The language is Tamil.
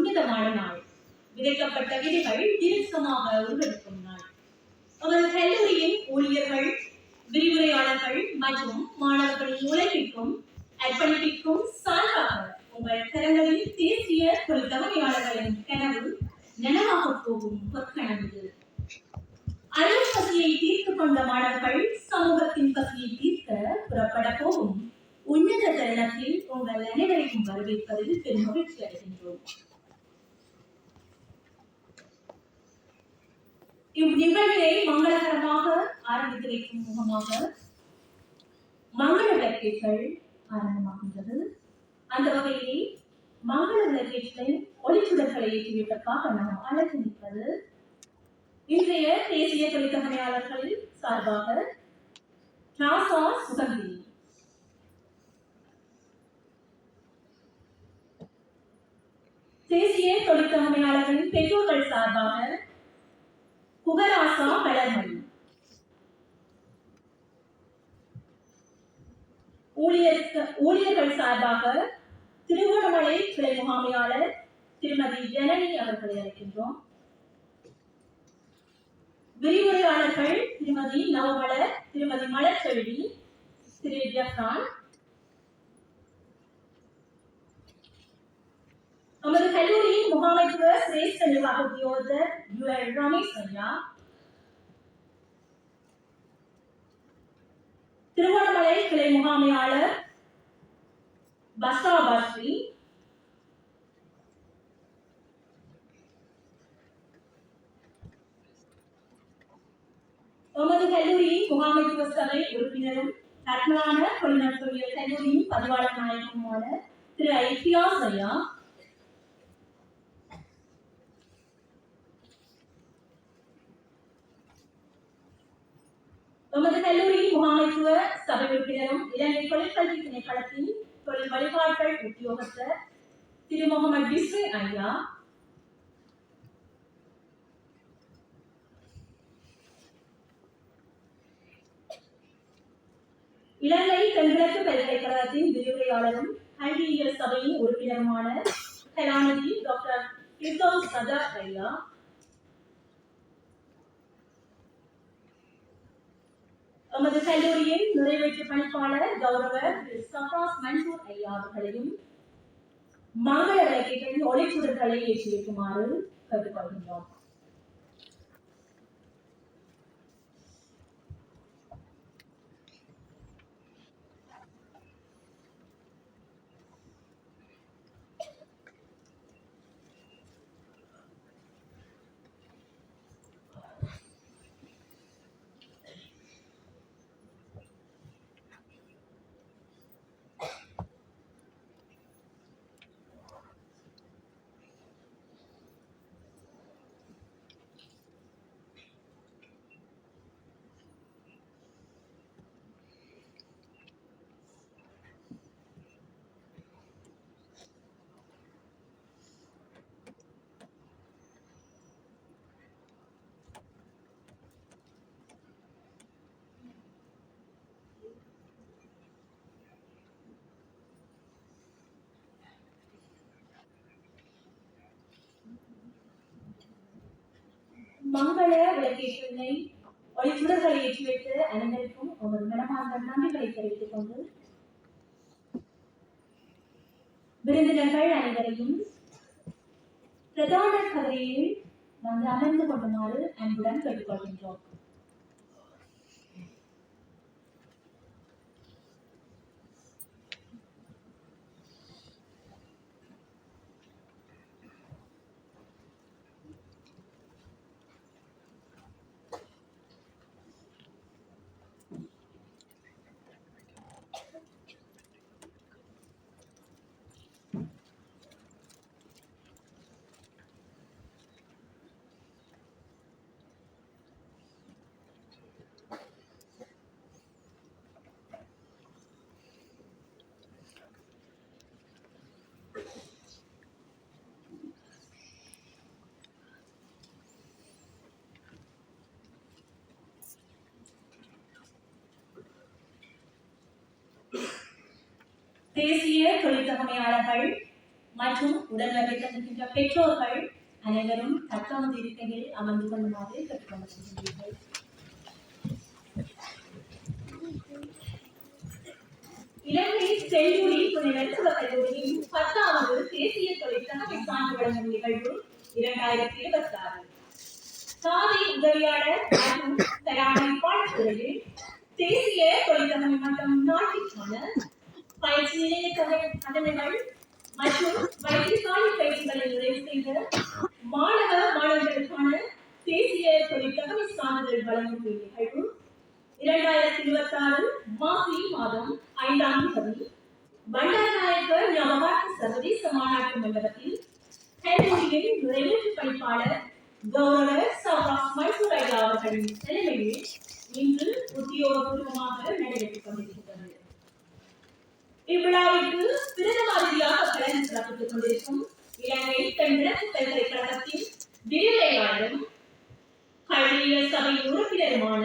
உன்னதமான நாள். விதைக்கப்பட்ட விதைகள் தீர்க்கமாக உருவெடுக்கும் நாள். நமது கல்லூரியின் ஊழியர்கள், விரிவுரையாளர்கள் மற்றும் மாணவர்களின் உழைப்பிற்கும் அர்ப்பணிப்பிற்கும் சான்றாக உங்கள் கரங்களில் தேசிய தொழிற்தவணையாளர்களின் கனவு நனவாக போகும் பொற்கனவு. அறிவு பசியை தீர்த்து கொண்ட மாணவர்கள் சமூகத்தின் பசியை தீர்க்க புறப்பட போகும் உன்னத தருணத்தில் உங்கள் அனைவரையும் வரவேற்பதில் பெரும் மகிழ்ச்சி அடைகின்றோம். இந்நிகழ்வை மங்களகரமாக ஆரம்பித்து வைக்கும் முகமாக மங்கள விளக்கேற்றல் ஆரம்பமாகின்றது. அந்த வகையில் மங்கள விளக்கேற்றலின் ஒளிச்சுடர்களை ஏற்றிவிட்டதற்காக நாம் அழைத்து நிற்பது இன்றைய தேசிய தொழிற்தவணையாளர்களின் சார்பாக ராசா சுகந்தி, தேசிய தொழிற்தவணையாளர்களின் பெற்றோர்கள் சார்பாக குகராசா மலர்மணி, ஊழியர்கள் சார்பாக திருகோணமலை கிளை முகாமையாளர் திருமதி ஜனனி அவர்களை அழைக்கின்றோம். விரிவுரையாளர்கள் திருமதி நவமலர், திருமதி மலர்ச்செல்வி, திரு ஜஃப்ரான். நமது கல்லூரியின் முகாமைத்துவ சிரேஷ்ட நிர்வாக உத்தியோகத்தர் UL ரமேஷ் ஐயா, திருவண்ணாமலை கிளை முகாமையாளர் பஸ்ரா பஸ்ரி, நமது கல்லூரியின் முகாமைத்துவ சபை உறுப்பினரும் ரத்னான தொழில்நுட்பவியல் கல்லூரியின் பதிவாளர் நாயகமான திரு ஐபியாஸ் ஐயா, நமது கல்லூரியின் முகாமைத்துவ சபை உறுப்பினரும் இலங்கை தொழிற்கல்வி திணைக்களத்தின் தொழில் வழிகாட்டல் உத்தியோகத்தர் திரு முகமது பிஸ்ரி ஐயா, இலங்கை தென்கிழக்கு பல்கலைக்கழகத்தின் விரிவுரையாளரும் கல்வியியல் சபையின் உறுப்பினருமான கலாநிதி டாக்டர் ஃபிர்தௌஸ் சதர் ஐயா, நமது கல்லூரியின் நிறைவேற்று பணிப்பாளர் கௌரவ சஃபாஸ் மன்சூர் ஐயா அவர்களையும் மங்கள விளக்கேற்றின் ஒளிச்சுடர்களை ஏற்றி வைக்குமாறு கேட்டுக்கொள்கின்றோம். மங்கள விளக்கேற்றலை ஒளிச்சுடர்களை ஏற்றி வைத்து அனைவருக்கும் ஒரு மனமார்ந்த நன்றிகளை தெரிவித்துக் கொண்டு விருந்தினர்கள் அனைவரையும் பிரதான கதையில் வந்து அமர்ந்து கொள்ளுமாறு அன்புடன் கேட்டுக்கொள்கின்றோம். தேசிய தொழிற்தகமையாளர்கள் மற்றும் உடல்நலை தந்திருக்கின்ற பெற்றோர்கள் அனைவரும் தத்தமது இருக்கையில் அமர்ந்து கொள்ளுமாறு கேட்டுக்கொள்ளப்படுகின்றீர்கள். இலங்கை செல்லூரி புனிதர் கல்லூரியின் 10வது தேசிய தொழிற்சங்க சான்று வழங்கும் நிகழ்வு 2026. சாதி உதவியாளர் மற்றும் பராமரிப்பாளர் துறையில் தேசிய தொழிற்சங்கம் மற்றும் நாட்டிற்கான பயிற்சி நிலைய கடமைகள் மற்றும் வைத்தியசாலை பயிற்சிகளை நிறைவு செய்த மாணவர்களுக்கான தேசிய தொழிற்சங்க சான்றிதழ் வழங்கும் நிகழ்வு 2026 மாசி மாதம் 5ஆம் தேதி பண்டாரநாயக்க ஞாபகார்த்த சர்வதேச மாநாட்டு மண்டபத்தில் கல்லூரியின் நிறைவேற்று பணிப்பாளர் கௌரவ சௌரா மன்சூர் ஐயா அவர்களின் தலைமையில் இன்று உத்தியோகபூர்வமாக நடைபெற்றுக் கொண்டிருக்கிறது. இவ்விழாவிற்கு பிரதம அதிதியாக கலந்து சிறப்பித்துக் கொண்டிருக்கும் இலங்கை தென்கிழக்கு பல்கலைக்கழகத்தின் விரிவுரையாளரும் கல்வியியல் சபை உறுப்பினருமான